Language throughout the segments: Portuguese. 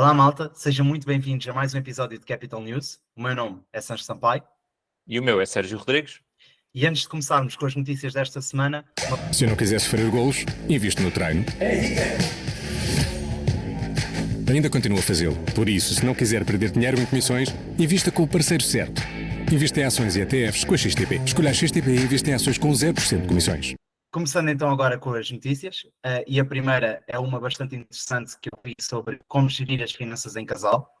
Olá, malta, sejam muito bem-vindos a mais um episódio de Capital News. O meu nome é Sancho Sampaio. E o meu é Sérgio Rodrigues. E antes de começarmos com as notícias desta semana... Se não quiser sofrer golos, investe no treino. Ainda continua a fazê-lo. Por isso, se não quiser perder dinheiro em comissões, invista com o parceiro certo. Invista em ações e ETFs com a XTP. Escolha a XTP e investe em ações com 0% de comissões. Começando então agora com as notícias, e a primeira é uma bastante interessante que eu vi sobre como gerir as finanças em casal.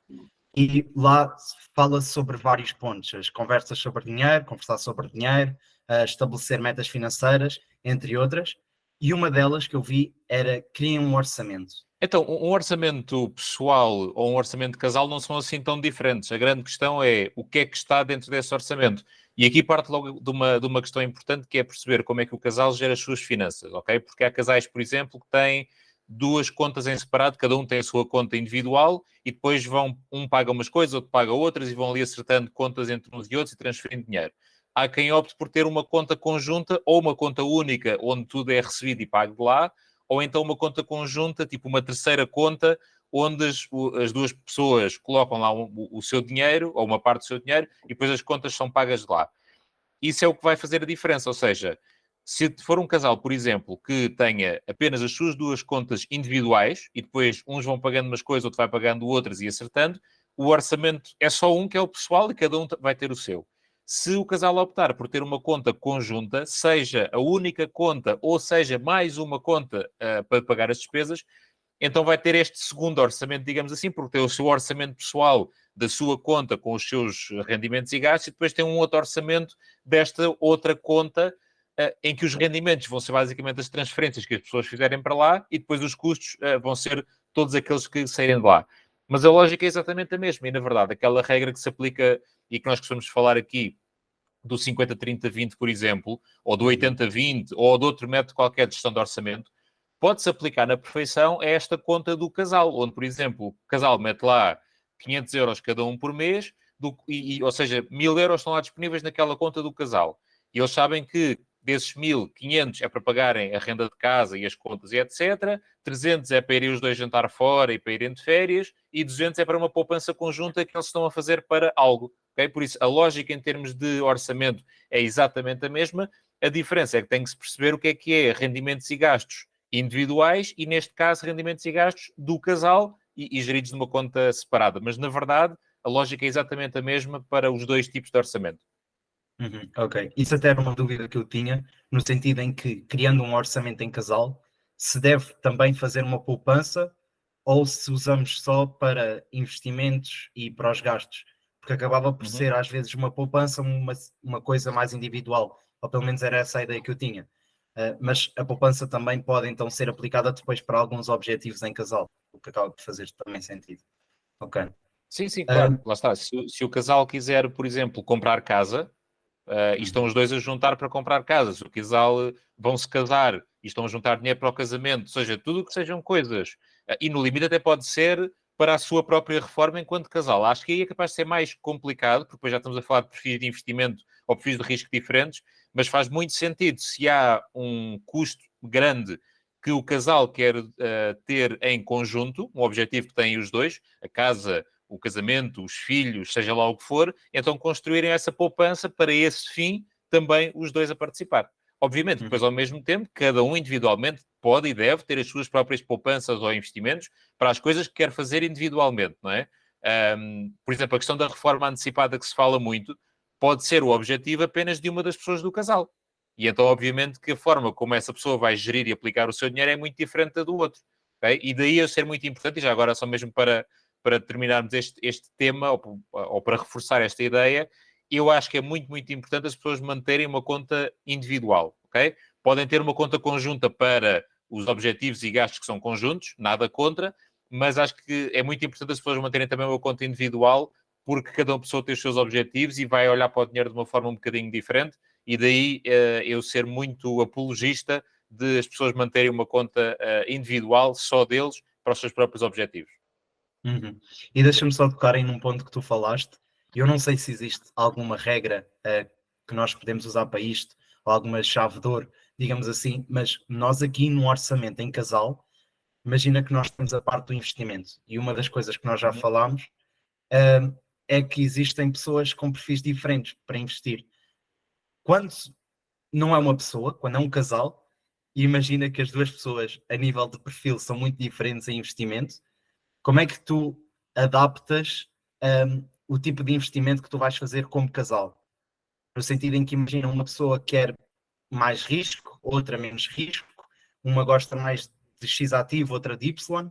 E lá fala-se sobre vários pontos, as conversas sobre dinheiro, conversar sobre dinheiro, estabelecer metas financeiras, entre outras. E uma delas que eu vi era criar um orçamento. Então, um orçamento pessoal ou um orçamento de casal não são assim tão diferentes. A grande questão é o que é que está dentro desse orçamento. E aqui parte logo de uma questão importante, que é perceber como é que o casal gera as suas finanças, ok? Porque há casais, por exemplo, que têm duas contas em separado, cada um tem a sua conta individual e depois um paga umas coisas, outro paga outras e vão ali acertando contas entre uns e outros e transferindo dinheiro. Há quem opte por ter uma conta conjunta ou uma conta única, onde tudo é recebido e pago de lá, ou então uma conta conjunta, tipo uma terceira conta, onde as duas pessoas colocam lá o seu dinheiro, ou uma parte do seu dinheiro, e depois as contas são pagas de lá. Isso é o que vai fazer a diferença, ou seja, se for um casal, por exemplo, que tenha apenas as suas duas contas individuais, e depois uns vão pagando umas coisas, outro vai pagando outras e acertando, o orçamento é só um, que é o pessoal, e cada um vai ter o seu. Se o casal optar por ter uma conta conjunta, seja a única conta ou seja mais uma conta para pagar as despesas, então vai ter este segundo orçamento, digamos assim, porque tem o seu orçamento pessoal da sua conta com os seus rendimentos e gastos e depois tem um outro orçamento desta outra conta em que os rendimentos vão ser basicamente as transferências que as pessoas fizerem para lá e depois os custos vão ser todos aqueles que saírem de lá. Mas a lógica é exatamente a mesma e, na verdade, aquela regra que se aplica e que nós costumamos falar aqui do 50-30-20, por exemplo, ou do 80-20, ou de outro método qualquer de gestão de orçamento, pode-se aplicar na perfeição a esta conta do casal, onde, por exemplo, o casal mete lá 500 euros cada um por mês, ou seja, 1000 euros estão lá disponíveis naquela conta do casal. E eles sabem que desses 1500 é para pagarem a renda de casa e as contas e etc. 300 é para irem os dois jantar fora e para irem de férias. E 200 é para uma poupança conjunta que eles estão a fazer para algo. Okay? Por isso, a lógica em termos de orçamento é exatamente a mesma. A diferença é que tem que se perceber o que é rendimentos e gastos individuais e, neste caso, rendimentos e gastos do casal e geridos numa conta separada. Mas, na verdade, a lógica é exatamente a mesma para os dois tipos de orçamento. Ok, isso até era uma dúvida que eu tinha, no sentido em que, criando um orçamento em casal, se deve também fazer uma poupança ou se usamos só para investimentos e para os gastos, porque acabava por ser às vezes uma poupança uma coisa mais individual, ou pelo menos era essa a ideia que eu tinha. Mas a poupança também pode então ser aplicada depois para alguns objetivos em casal, o que acaba por fazer também sentido. Ok. Sim, claro, lá está. Se o casal quiser, por exemplo, comprar casa, e estão os dois a juntar para comprar casa. Se o casal vão se casar e estão a juntar dinheiro para o casamento, ou seja, tudo o que sejam coisas, e no limite até pode ser para a sua própria reforma enquanto casal. Acho que aí é capaz de ser mais complicado, porque depois já estamos a falar de perfis de investimento ou perfis de risco diferentes, mas faz muito sentido se há um custo grande que o casal quer ter em conjunto, um objetivo que têm os dois, a casa, o casamento, os filhos, seja lá o que for, então construírem essa poupança para esse fim, também os dois a participar. Obviamente, depois, ao mesmo tempo, cada um individualmente pode e deve ter as suas próprias poupanças ou investimentos para as coisas que quer fazer individualmente, não é? Por exemplo, a questão da reforma antecipada que se fala muito pode ser o objetivo apenas de uma das pessoas do casal. E então, obviamente, que a forma como essa pessoa vai gerir e aplicar o seu dinheiro é muito diferente da do outro. Okay? E daí eu ser muito importante, e já agora só mesmo para terminarmos este tema, ou para reforçar esta ideia, eu acho que é muito, muito importante as pessoas manterem uma conta individual, ok? Podem ter uma conta conjunta para os objetivos e gastos que são conjuntos, nada contra, mas acho que é muito importante as pessoas manterem também uma conta individual, porque cada uma pessoa tem os seus objetivos e vai olhar para o dinheiro de uma forma um bocadinho diferente, e daí eu ser muito apologista de as pessoas manterem uma conta individual, só deles, para os seus próprios objetivos. E deixa-me só tocar em um ponto que tu falaste. Eu não sei se existe alguma regra que nós podemos usar para isto, ou alguma chave de ouro, digamos assim, mas nós aqui no orçamento em casal imagina que nós temos a parte do investimento, e uma das coisas que nós já Uhum. falámos é que existem pessoas com perfis diferentes para investir. Quando não é uma pessoa, quando é um casal, e imagina que as duas pessoas a nível de perfil são muito diferentes em investimento, como é que tu adaptas o tipo de investimento que tu vais fazer como casal? No sentido em que imagina uma pessoa quer mais risco, outra menos risco, uma gosta mais de X ativo, outra de Y.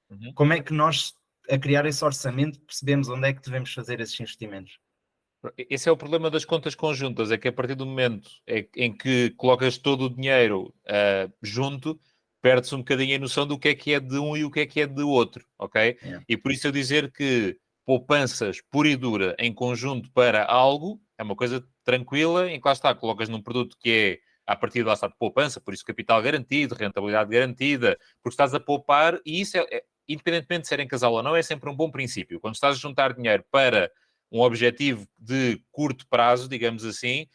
Uhum. Como é que nós, a criar esse orçamento, percebemos onde é que devemos fazer esses investimentos? Esse é o problema das contas conjuntas, é que a partir do momento em que colocas todo o dinheiro junto, perde-se um bocadinho a noção do que é de um e o que é de outro, ok? Yeah. E por isso eu dizer que poupanças pura e dura em conjunto para algo é uma coisa tranquila, em que lá está, colocas num produto que é a partir de lá está de poupança, por isso capital garantido, rentabilidade garantida, porque estás a poupar e isso independentemente de ser em casal ou não, é sempre um bom princípio. Quando estás a juntar dinheiro para um objetivo de curto prazo, digamos assim,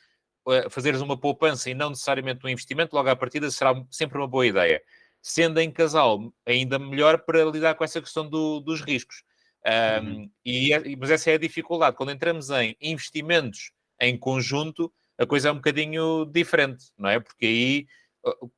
fazeres uma poupança e não necessariamente um investimento, logo à partida será sempre uma boa ideia. Sendo em casal, ainda melhor para lidar com essa questão dos riscos. Mas essa é a dificuldade. Quando entramos em investimentos em conjunto, a coisa é um bocadinho diferente, não é? Porque aí,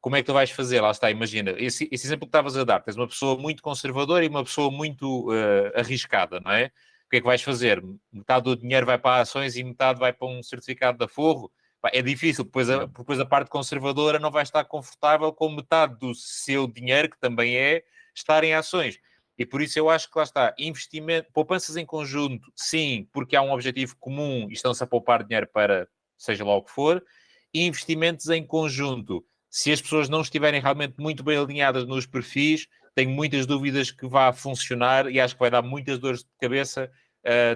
como é que tu vais fazer? Lá está, imagina, esse exemplo que estavas a dar, tens uma pessoa muito conservadora e uma pessoa muito arriscada, não é? O que é que vais fazer? Metade do dinheiro vai para ações e metade vai para um certificado de aforro? É difícil, depois a parte conservadora não vai estar confortável com metade do seu dinheiro, que também é estar em ações. E por isso eu acho que lá está, investimento, poupanças em conjunto, sim, porque há um objetivo comum e estão-se a poupar dinheiro para seja lá o que for, e investimentos em conjunto. Se as pessoas não estiverem realmente muito bem alinhadas nos perfis, tenho muitas dúvidas que vá funcionar e acho que vai dar muitas dores de cabeça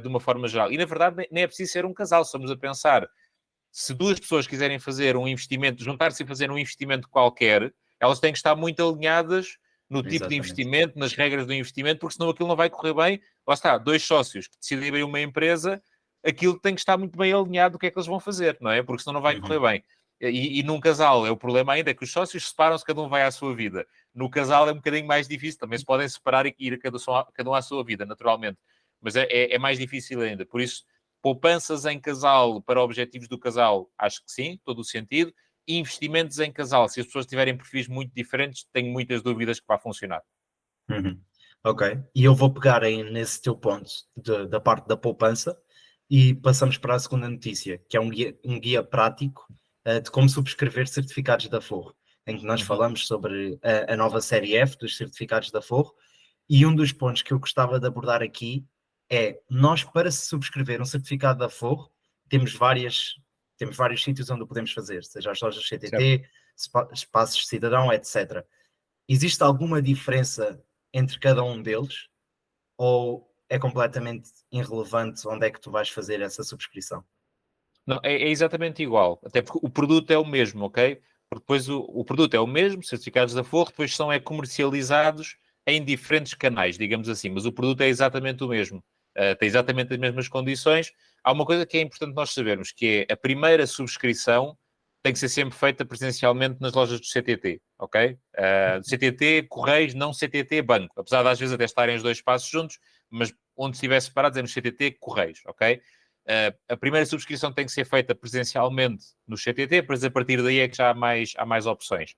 de uma forma geral. E, na verdade, nem é preciso ser um casal. Estamos a pensar, se duas pessoas quiserem fazer um investimento, juntar-se e fazer um investimento qualquer, elas têm que estar muito alinhadas no tipo de Exatamente. investimento, nas regras do investimento, porque senão aquilo não vai correr bem. Lá está, dois sócios que decidem uma empresa, aquilo tem que estar muito bem alinhado do que é que eles vão fazer, não é? Porque senão não vai correr bem. E num casal, é o problema ainda é que os sócios separam-se, cada um vai à sua vida. No casal é um bocadinho mais difícil, também se podem separar e ir cada um à sua vida, naturalmente. Mas é mais difícil ainda. Por isso, poupanças em casal para objetivos do casal, acho que sim, todo o sentido. Investimentos em casal, se as pessoas tiverem perfis muito diferentes, tenho muitas dúvidas que vai funcionar. Ok, e eu vou pegar aí nesse teu ponto da parte da poupança e passamos para a segunda notícia, que é um guia prático de como subscrever certificados da Forro, em que nós falamos sobre a nova série F dos certificados da Forro, e um dos pontos que eu gostava de abordar aqui é, nós para subscrever um certificado da Forro, temos vários sítios onde o podemos fazer, seja as lojas CTT, espaços cidadão, etc. Existe alguma diferença entre cada um deles? Ou é completamente irrelevante onde é que tu vais fazer essa subscrição? Não, é exatamente igual, até porque o produto é o mesmo, ok? Porque depois o produto é o mesmo, certificados da Forro, depois são comercializados em diferentes canais, digamos assim, mas o produto é exatamente o mesmo, tem exatamente as mesmas condições. Há uma coisa que é importante nós sabermos, que é a primeira subscrição tem que ser sempre feita presencialmente nas lojas do CTT, ok? Do CTT, Correios, não CTT, Banco, apesar de às vezes até estarem os dois espaços juntos, mas onde estiver separados é no CTT, Correios, ok? A primeira subscrição tem que ser feita presencialmente no CTT, depois a partir daí é que já há mais opções.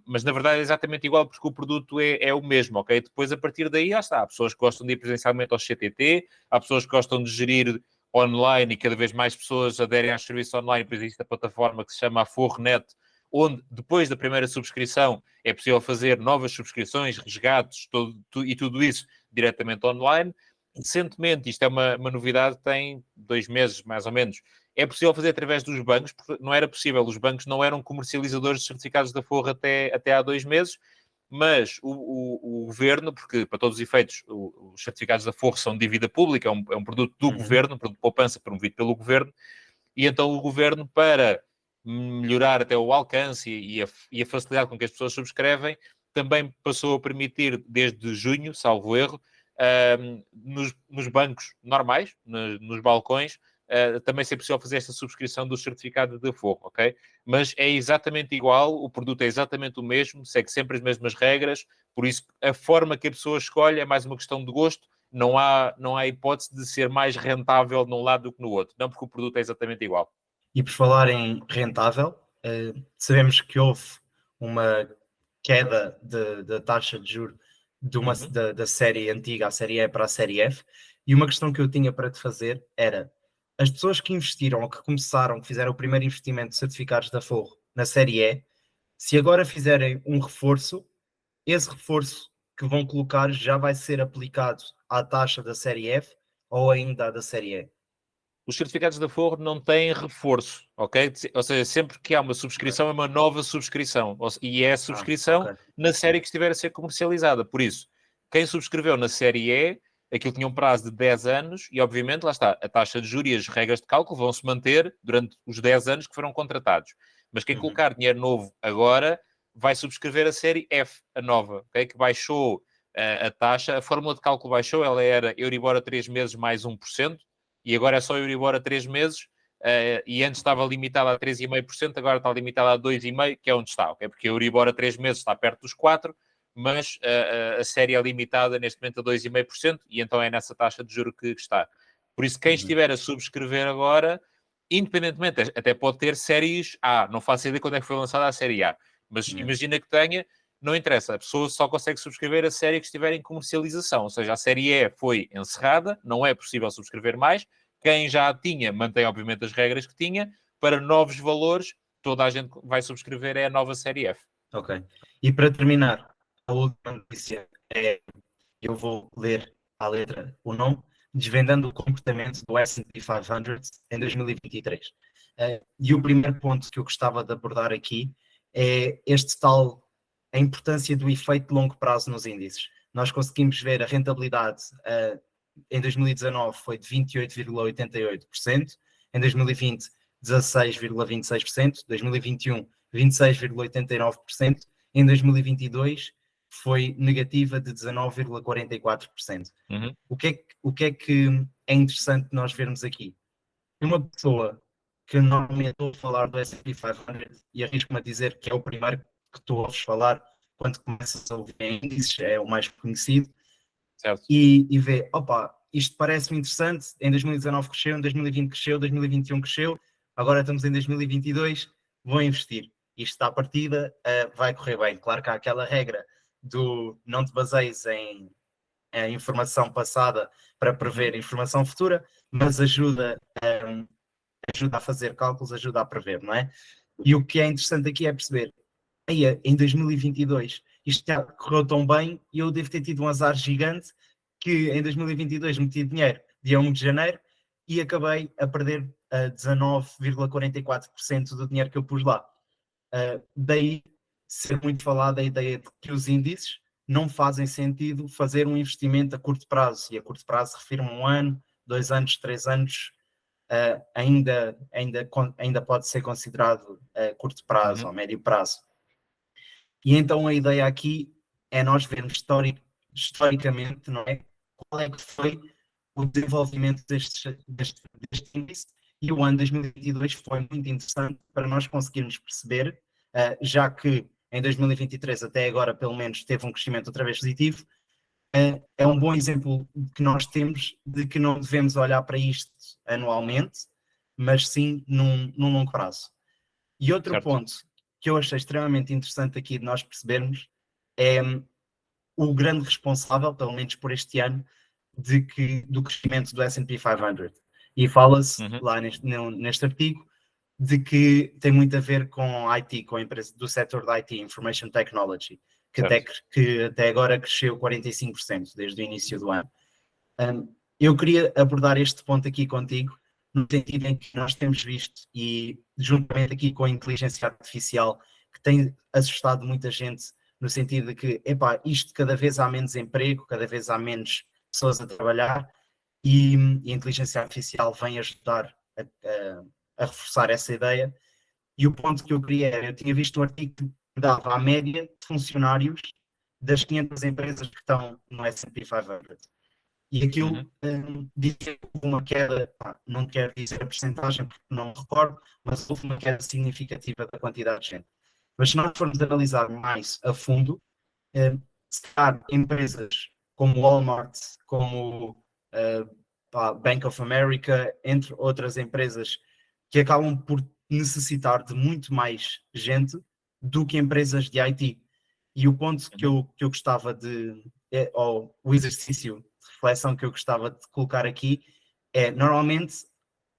Mas na verdade é exatamente igual porque o produto é o mesmo, ok? Depois a partir daí já está. Há pessoas que gostam de ir presencialmente ao CTT, há pessoas que gostam de gerir online e cada vez mais pessoas aderem aos serviços online, pois existe a plataforma que se chama a Fornet, onde depois da primeira subscrição é possível fazer novas subscrições, resgates e tudo isso diretamente online. Recentemente, isto é uma novidade, tem 2 meses mais ou menos, é possível fazer através dos bancos, porque não era possível, os bancos não eram comercializadores de certificados da Forro até há 2 meses, mas o governo, porque para todos os efeitos os certificados da Forro são de dívida pública, é um produto do governo, um produto de poupança promovido pelo governo, e então o governo, para melhorar até o alcance e a facilidade com que as pessoas subscrevem, também passou a permitir, desde junho, salvo erro, nos bancos normais, nos balcões, também ser possível fazer esta subscrição do certificado de aforro, ok? Mas é exatamente igual, o produto é exatamente o mesmo, segue sempre as mesmas regras, por isso a forma que a pessoa escolhe é mais uma questão de gosto, não há hipótese de ser mais rentável num lado do que no outro, não porque o produto é exatamente igual. E por falar em rentável, sabemos que houve uma queda da taxa de juros da série antiga, a série E para a série F, e uma questão que eu tinha para te fazer era, as pessoas que investiram ou que fizeram o primeiro investimento de certificados de aforro na série E, se agora fizerem um reforço, esse reforço que vão colocar já vai ser aplicado à taxa da série F ou ainda à da série E? Os certificados de aforro não têm reforço, ok? Ou seja, sempre que há uma subscrição, é uma nova subscrição. E é a subscrição na série que estiver a ser comercializada. Por isso, quem subscreveu na série E, aquilo tinha um prazo de 10 anos e, obviamente, lá está, a taxa de juros e as regras de cálculo vão se manter durante os 10 anos que foram contratados. Mas quem colocar dinheiro novo agora vai subscrever a série F, a nova, okay? Que baixou a taxa. A fórmula de cálculo baixou, ela era Euribor a 3 meses mais 1%. E agora é só Euribor a 3 meses, e antes estava limitada a 3,5%, agora está limitada a 2,5%, que é onde está, okay? Porque a Euribor a 3 meses está perto dos 4%, mas a série é limitada neste momento a 2,5%, e então é nessa taxa de juro que está. Por isso, quem estiver a subscrever agora, independentemente, até pode ter séries A, não faço ideia quando é que foi lançada a série A, mas imagina que tenha, não interessa, a pessoa só consegue subscrever a série que estiver em comercialização, ou seja, a série E foi encerrada, não é possível subscrever mais, quem já a tinha mantém obviamente as regras que tinha, para novos valores, toda a gente vai subscrever é a nova série F. Ok. E para terminar, a última notícia é, eu vou ler à letra o nome, desvendando o comportamento do S&P 500 em 2023. E o primeiro ponto que eu gostava de abordar aqui é a importância do efeito de longo prazo nos índices. Nós conseguimos ver a rentabilidade em 2019 foi de 28,88%, em 2020 16,26%, 2021 26,89%, em 2022 foi negativa de 19,44%. O que é que é interessante nós vermos aqui? Uma pessoa que normalmente ouve falar do S&P 500 e arrisco-me a dizer que é o primeiro que tu ouves falar quando começas a ouvir índices, é o mais conhecido, certo. E vê, opa, isto parece-me interessante, em 2019 cresceu, em 2020 cresceu, 2021 cresceu, agora estamos em 2022, vou investir. Isto à partida vai correr bem. Claro que há aquela regra do não te baseies em informação passada para prever informação futura, mas ajuda a fazer cálculos, ajuda a prever, não é? E o que é interessante aqui é perceber, em 2022 isto já correu tão bem e eu devo ter tido um azar gigante que em 2022 meti dinheiro dia 1 de janeiro e acabei a perder 19,44% do dinheiro que eu pus lá. Daí ser muito falada a ideia de que os índices não fazem sentido fazer um investimento a curto prazo, e a curto prazo refiro-me a 1 ano, 2 anos, 3 anos, ainda pode ser considerado curto prazo ou médio prazo. E então a ideia aqui é nós vermos historicamente, não é? Qual é que foi o desenvolvimento deste índice, e o ano 2022 foi muito interessante para nós conseguirmos perceber, já que em 2023 até agora pelo menos teve um crescimento outra vez positivo, é um bom exemplo que nós temos de que não devemos olhar para isto anualmente, mas sim num longo prazo. E outro ponto que eu achei extremamente interessante aqui de nós percebermos é o grande responsável, pelo menos por este ano, do crescimento do S&P 500. E fala-se lá neste artigo de que tem muito a ver com IT, com a empresa do setor da IT, Information Technology, que até agora cresceu 45% desde o início do ano. Eu queria abordar este ponto aqui contigo, no sentido em que nós temos visto, e juntamente aqui com a inteligência artificial, que tem assustado muita gente, no sentido de que, isto cada vez há menos emprego, cada vez há menos pessoas a trabalhar, e a inteligência artificial vem ajudar a reforçar essa ideia. E o ponto que eu queria era, eu tinha visto um artigo que dava a média de funcionários das 500 empresas que estão no S&P 500. E aquilo dizia que houve uma queda, não quero dizer a percentagem porque não me recordo, mas houve uma queda significativa da quantidade de gente. Mas se nós formos analisar mais a fundo, se calhar empresas como Walmart, como Bank of America, entre outras empresas que acabam por necessitar de muito mais gente do que empresas de IT. E o ponto que eu gostava ou o exercício de reflexão que eu gostava de colocar aqui é, normalmente,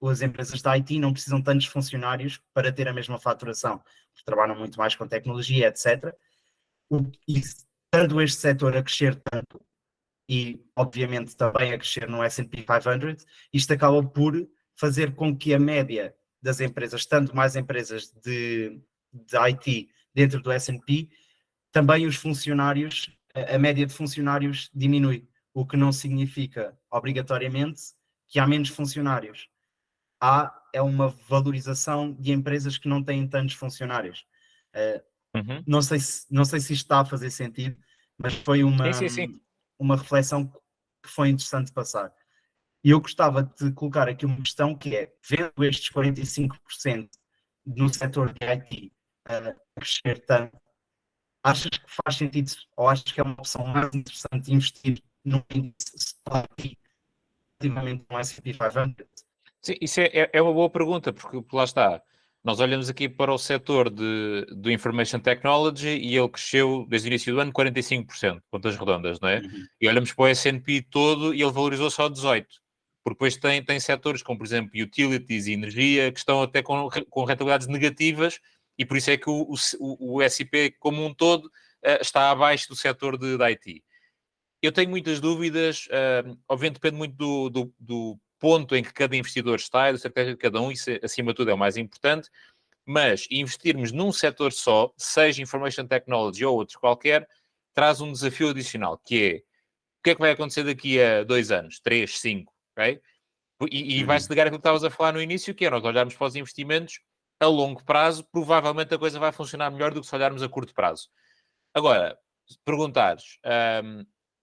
as empresas da IT não precisam de tantos funcionários para ter a mesma faturação, porque trabalham muito mais com tecnologia, etc. E estando este setor a crescer tanto, e obviamente também a crescer no S&P 500, isto acaba por fazer com que a média das empresas, tanto mais empresas de IT dentro do S&P, também os funcionários, a média de funcionários diminui, o que não significa obrigatoriamente que há menos funcionários. É uma valorização de empresas que não têm tantos funcionários. Não sei se isto está a fazer sentido, mas foi uma reflexão que foi interessante passar. E eu gostava de colocar aqui uma questão que é, vendo estes 45% no setor de IT crescer tanto, achas que faz sentido, ou achas que é uma opção mais interessante investir num índice IT relativamente no S&P 500? Sim, isso é uma boa pergunta, porque lá está. Nós olhamos aqui para o setor do Information Technology e ele cresceu desde o início do ano 45%, contas redondas, não é? E olhamos para o S&P todo e ele valorizou só 18%. Porque depois tem setores como, por exemplo, utilities e energia, que estão até com rentabilidades negativas e por isso é que o S&P como um todo está abaixo do setor de IT. Eu tenho muitas dúvidas, obviamente depende muito do ponto em que cada investidor está, da estratégia de cada um, isso acima de tudo é o mais importante, mas investirmos num setor só, seja Information Technology ou outro qualquer, traz um desafio adicional, que é, o que é que vai acontecer daqui a 2 anos, 3, 5, ok? E vai-se ligar aquilo que estavas a falar no início, que é nós olharmos para os investimentos a longo prazo, provavelmente a coisa vai funcionar melhor do que se olharmos a curto prazo. Agora, se perguntares,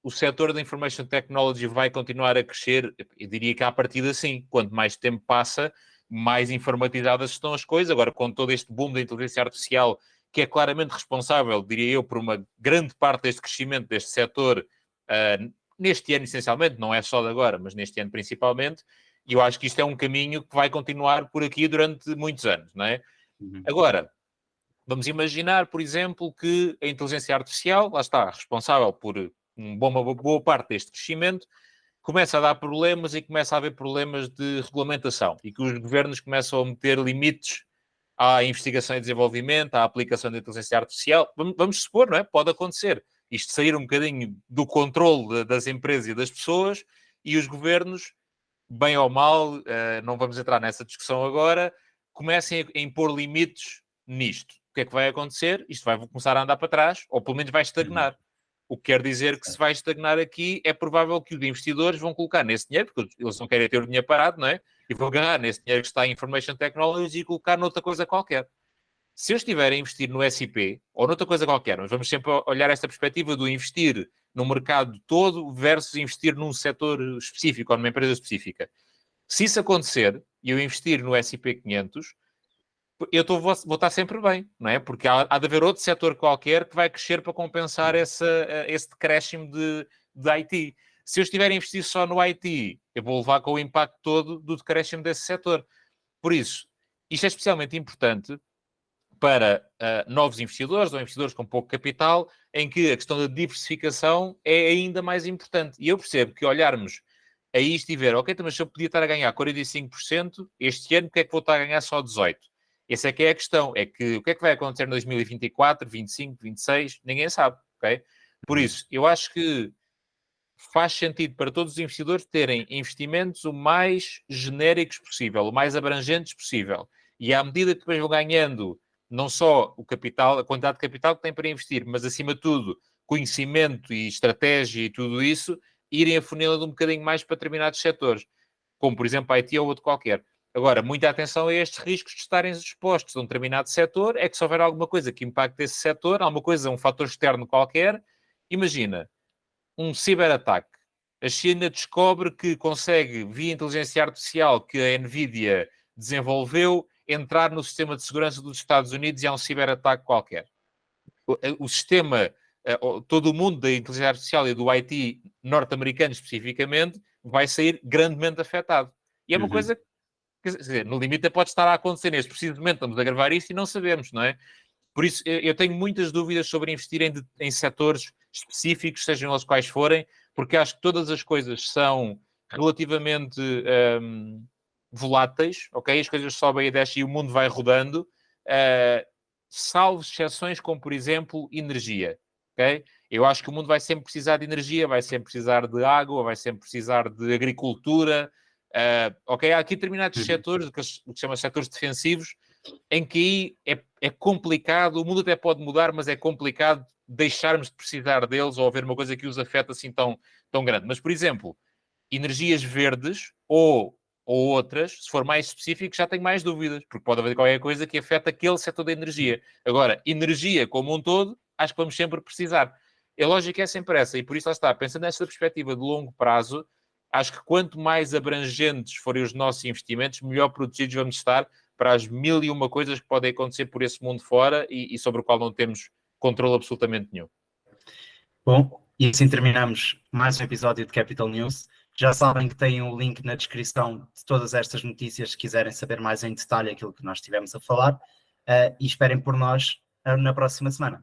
o setor da Information Technology vai continuar a crescer? Eu diria que à partida sim. Quanto mais tempo passa, mais informatizadas estão as coisas. Agora, com todo este boom da inteligência artificial, que é claramente responsável, diria eu, por uma grande parte deste crescimento deste setor, neste ano essencialmente, não é só de agora, mas neste ano principalmente, e eu acho que isto é um caminho que vai continuar por aqui durante muitos anos, não é? Agora, vamos imaginar, por exemplo, que a inteligência artificial, lá está, responsável por uma boa parte deste crescimento, começa a dar problemas e começa a haver problemas de regulamentação e que os governos começam a meter limites à investigação e desenvolvimento, à aplicação da inteligência artificial. Vamos supor, não é? Pode acontecer. Isto sair um bocadinho do controle das empresas e das pessoas e os governos, bem ou mal, não vamos entrar nessa discussão agora, comecem a impor limites nisto. O que é que vai acontecer? Isto vai começar a andar para trás, ou pelo menos vai estagnar. O que quer dizer que se vai estagnar aqui, é provável que os investidores vão colocar nesse dinheiro, porque eles não querem ter o dinheiro parado, não é? E vão agarrar nesse dinheiro que está em Information Technology e colocar noutra coisa qualquer. Se eu estiver a investir no S&P, ou noutra coisa qualquer, mas vamos sempre olhar esta perspectiva do investir no mercado todo versus investir num setor específico ou numa empresa específica. Se isso acontecer, e eu investir no S&P 500, eu vou estar sempre bem, não é? Porque há de haver outro setor qualquer que vai crescer para compensar esse decréscimo de IT. Se eu estiver a investir só no IT, eu vou levar com o impacto todo do decréscimo desse setor. Por isso, isto é especialmente importante para novos investidores ou investidores com pouco capital, em que a questão da diversificação é ainda mais importante. E eu percebo que olharmos a isto e ver, ok, mas se eu podia estar a ganhar 45% este ano, porque é que vou estar a ganhar só 18%? Essa é que é a questão. É que o que é que vai acontecer em 2024, 25, 26? Ninguém sabe, ok? Por isso, eu acho que faz sentido para todos os investidores terem investimentos o mais genéricos possível, o mais abrangentes possível. E à medida que depois vão ganhando não só o capital, a quantidade de capital que têm para investir, mas acima de tudo, conhecimento e estratégia e tudo isso, irem afunilando um bocadinho mais para determinados setores, como por exemplo a IT ou outro qualquer. Agora, muita atenção a estes riscos de estarem expostos a um determinado setor, é que se houver alguma coisa que impacte esse setor, alguma coisa, um fator externo qualquer, imagina, um ciberataque A China descobre que consegue, via inteligência artificial que a NVIDIA desenvolveu, entrar no sistema de segurança dos Estados Unidos e há um ciberataque qualquer. O sistema, todo o mundo da inteligência artificial e do IT norte-americano especificamente, vai sair grandemente afetado. E é uma coisa que, quer dizer, no limite pode estar a acontecer neste preciso momento, estamos a gravar isso e não sabemos, não é? Por isso, eu tenho muitas dúvidas sobre investir em setores específicos, sejam eles quais forem, porque acho que todas as coisas são relativamente voláteis, ok? As coisas sobem e descem e o mundo vai rodando, salvo exceções como, por exemplo, energia, ok? Eu acho que o mundo vai sempre precisar de energia, vai sempre precisar de água, vai sempre precisar de agricultura, ok? Há aqui determinados setores, o que se chama setores defensivos, em que aí é complicado, o mundo até pode mudar, mas é complicado deixarmos de precisar deles ou haver uma coisa que os afeta assim tão grande. Mas, por exemplo, energias verdes ou outras, se for mais específico, já tenho mais dúvidas, porque pode haver qualquer coisa que afeta aquele setor da energia. Agora, energia como um todo, acho que vamos sempre precisar. A lógica é sempre essa, e por isso lá está, pensando nessa perspectiva de longo prazo, acho que quanto mais abrangentes forem os nossos investimentos, melhor protegidos vamos estar para as 1001 coisas que podem acontecer por esse mundo fora e sobre o qual não temos controle absolutamente nenhum. Bom, e assim terminamos mais um episódio de Capital News. Já sabem que têm um link na descrição de todas estas notícias, se quiserem saber mais em detalhe aquilo que nós estivemos a falar, e esperem por nós na próxima semana.